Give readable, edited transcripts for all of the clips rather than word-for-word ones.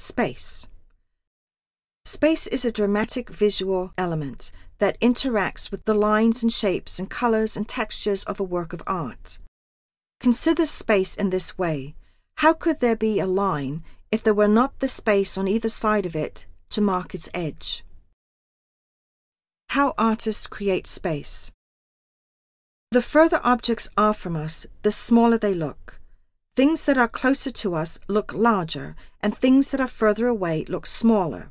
Space. Space is a dramatic visual element that interacts with the lines and shapes and colors and textures of a work of art. Consider space in this way. How could there be a line if there were not the space on either side of it to mark its edge? How artists create space. The further objects are from us, the smaller they look. Things that are closer to us look larger, and things that are further away look smaller.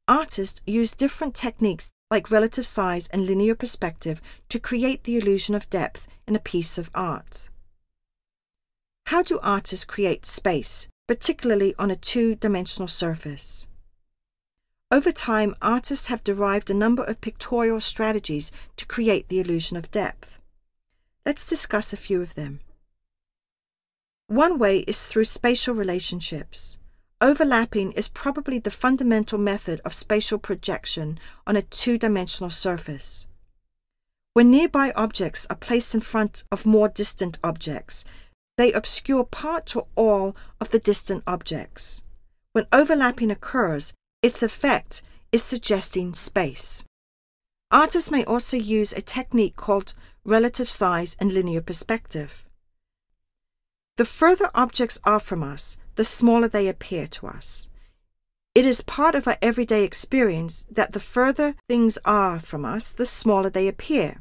Artists use different techniques like relative size and linear perspective to create the illusion of depth in a piece of art. How do artists create space, particularly on a two-dimensional surface? Over time, artists have derived a number of pictorial strategies to create the illusion of depth. Let's discuss a few of them. One way is through spatial relationships. Overlapping is probably the fundamental method of spatial projection on a two-dimensional surface. When nearby objects are placed in front of more distant objects, they obscure part or all of the distant objects. When overlapping occurs, its effect is suggesting space. Artists may also use a technique called relative size and linear perspective. The further objects are from us, the smaller they appear to us. It is part of our everyday experience that the further things are from us, the smaller they appear.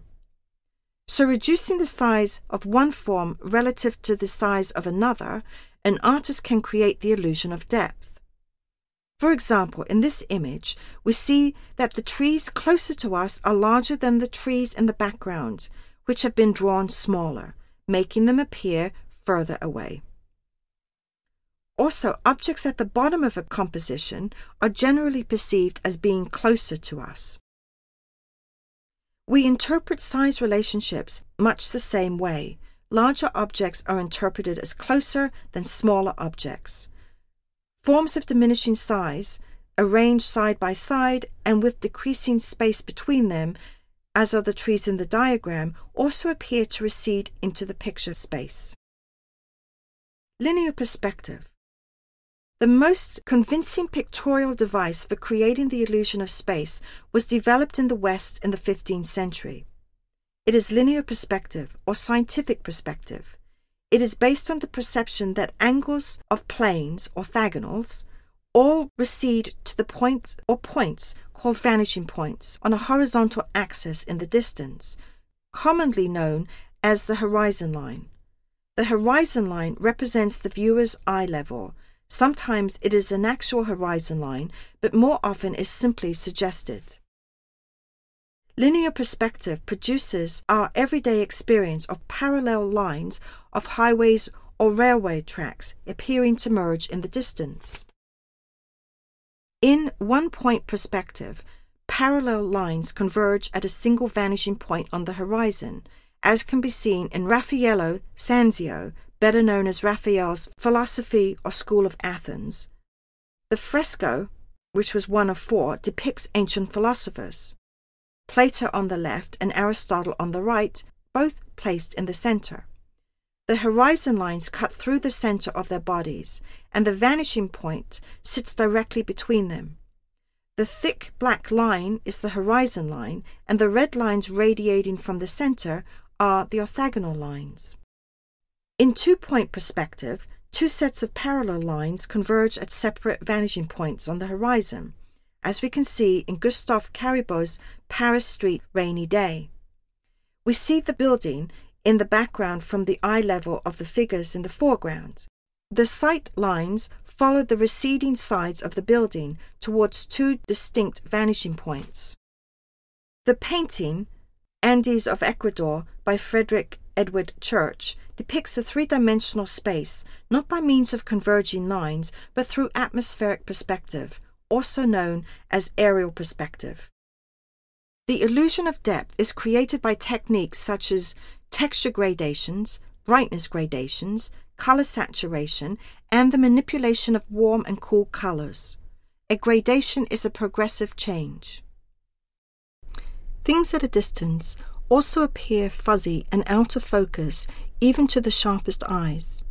So reducing the size of one form relative to the size of another, an artist can create the illusion of depth. For example, in this image, we see that the trees closer to us are larger than the trees in the background, which have been drawn smaller, making them appear further away. Also, objects at the bottom of a composition are generally perceived as being closer to us. We interpret size relationships much the same way. Larger objects are interpreted as closer than smaller objects. Forms of diminishing size, arranged side by side and with decreasing space between them, as are the trees in the diagram, also appear to recede into the picture space. Linear perspective. The most convincing pictorial device for creating the illusion of space was developed in the West in the 15th century. It is linear perspective, or scientific perspective. It is based on the perception that angles of planes, orthogonals, all recede to the point or points called vanishing points on a horizontal axis in the distance, commonly known as the horizon line. The horizon line represents the viewer's eye level. Sometimes it is an actual horizon line, but more often is simply suggested. Linear perspective produces our everyday experience of parallel lines of highways or railway tracks appearing to merge in the distance. In one-point perspective, parallel lines converge at a single vanishing point on the horizon, as can be seen in Raffaello Sanzio, better known as Raphael's Philosophy or School of Athens. The fresco, which was one of four, depicts ancient philosophers. Plato on the left and Aristotle on the right, both placed in the center. The horizon lines cut through the center of their bodies, and the vanishing point sits directly between them. The thick black line is the horizon line, and the red lines radiating from the center are the orthogonal lines. In two-point perspective, two sets of parallel lines converge at separate vanishing points on the horizon, as we can see in Gustave Caillebo's Paris Street Rainy Day. We see the building in the background from the eye level of the figures in the foreground. The sight lines follow the receding sides of the building towards two distinct vanishing points. The painting, Andes of Ecuador by Frederick Edward Church, depicts a three-dimensional space not by means of converging lines but through atmospheric perspective, also known as aerial perspective. The illusion of depth is created by techniques such as texture gradations, brightness gradations, color saturation, and the manipulation of warm and cool colors. A gradation is a progressive change. Things at a distance also appear fuzzy and out of focus even to the sharpest eyes.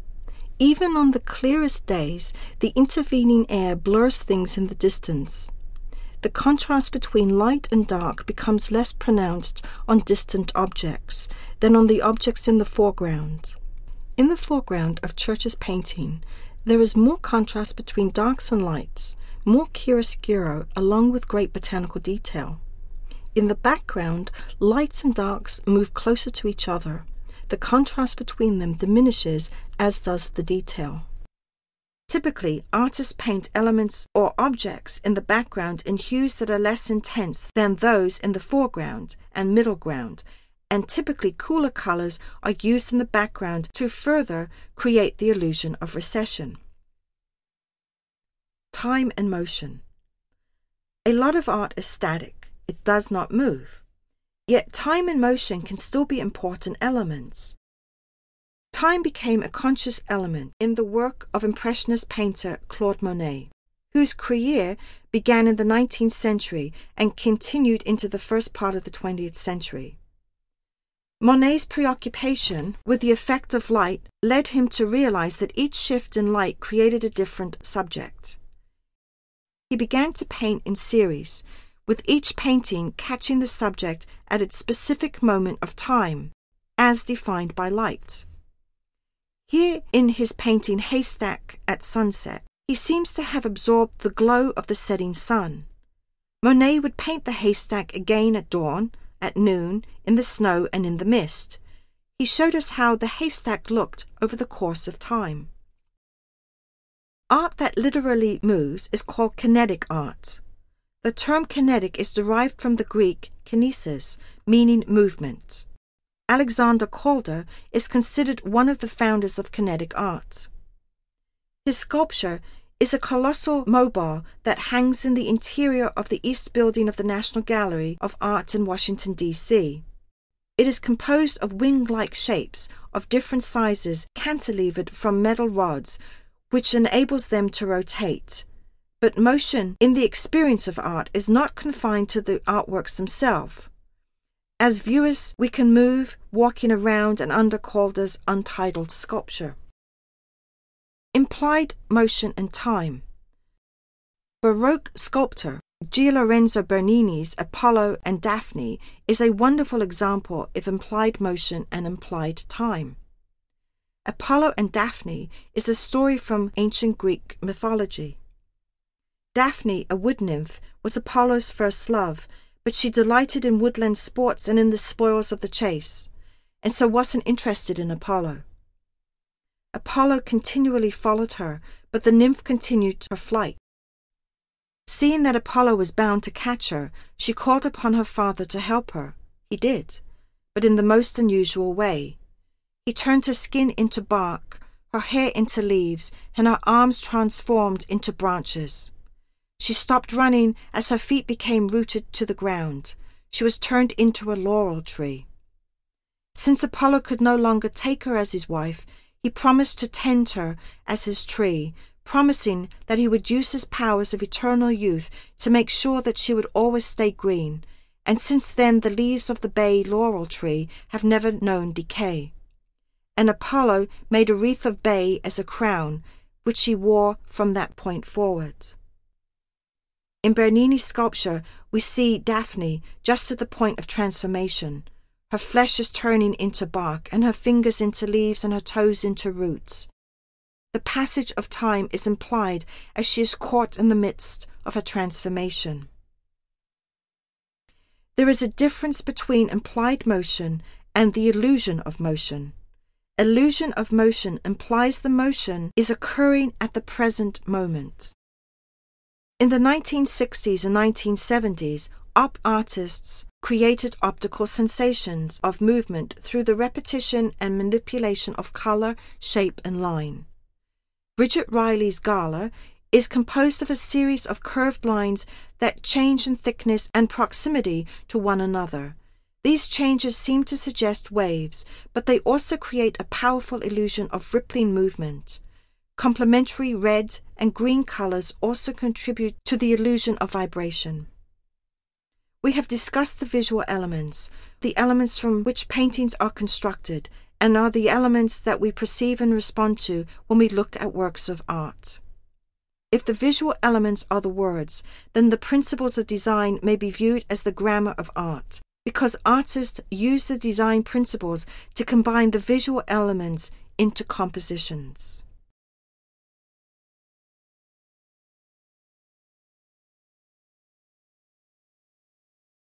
Even on the clearest days, the intervening air blurs things in the distance. The contrast between light and dark becomes less pronounced on distant objects than on the objects in the foreground. In the foreground of Church's painting, there is more contrast between darks and lights, more chiaroscuro along with great botanical detail. In the background, lights and darks move closer to each other. The contrast between them diminishes, as does the detail. Typically, artists paint elements or objects in the background in hues that are less intense than those in the foreground and middle ground, and typically cooler colors are used in the background to further create the illusion of recession. Time and motion. A lot of art is static. It does not move. Yet time and motion can still be important elements. Time became a conscious element in the work of Impressionist painter Claude Monet, whose career began in the 19th century and continued into the first part of the 20th century. Monet's preoccupation with the effect of light led him to realize that each shift in light created a different subject. He began to paint in series, with each painting catching the subject at its specific moment of time, as defined by light. Here in his painting Haystack at Sunset, he seems to have absorbed the glow of the setting sun. Monet would paint the haystack again at dawn, at noon, in the snow and in the mist. He showed us how the haystack looked over the course of time. Art that literally moves is called kinetic art. The term kinetic is derived from the Greek kinesis, meaning movement. Alexander Calder is considered one of the founders of kinetic art. His sculpture is a colossal mobile that hangs in the interior of the East Building of the National Gallery of Art in Washington, D.C. It is composed of wing-like shapes of different sizes cantilevered from metal rods, which enables them to rotate. But motion in the experience of art is not confined to the artworks themselves. As viewers, we can move, walking around and under Calder's untitled sculpture. Implied motion and time. Baroque sculptor Gianlorenzo Bernini's Apollo and Daphne is a wonderful example of implied motion and implied time. Apollo and Daphne is a story from ancient Greek mythology. Daphne, a wood nymph, was Apollo's first love, but she delighted in woodland sports and in the spoils of the chase, and so wasn't interested in Apollo. Apollo continually followed her, but the nymph continued her flight. Seeing that Apollo was bound to catch her, she called upon her father to help her. He did, but in the most unusual way. He turned her skin into bark, her hair into leaves, and her arms transformed into branches. She stopped running as her feet became rooted to the ground. She was turned into a laurel tree. Since Apollo could no longer take her as his wife, he promised to tend her as his tree, promising that he would use his powers of eternal youth to make sure that she would always stay green, and since then the leaves of the bay laurel tree have never known decay. And Apollo made a wreath of bay as a crown, which she wore from that point forward. In Bernini's sculpture, we see Daphne just at the point of transformation. Her flesh is turning into bark, and her fingers into leaves, and her toes into roots. The passage of time is implied as she is caught in the midst of her transformation. There is a difference between implied motion and the illusion of motion. Illusion of motion implies the motion is occurring at the present moment. In the 1960s and 1970s, op artists created optical sensations of movement through the repetition and manipulation of color, shape, and line. Bridget Riley's Gala is composed of a series of curved lines that change in thickness and proximity to one another. These changes seem to suggest waves, but they also create a powerful illusion of rippling movement. Complementary red and green colors also contribute to the illusion of vibration. We have discussed the visual elements, the elements from which paintings are constructed, and are the elements that we perceive and respond to when we look at works of art. If the visual elements are the words, then the principles of design may be viewed as the grammar of art, because artists use the design principles to combine the visual elements into compositions.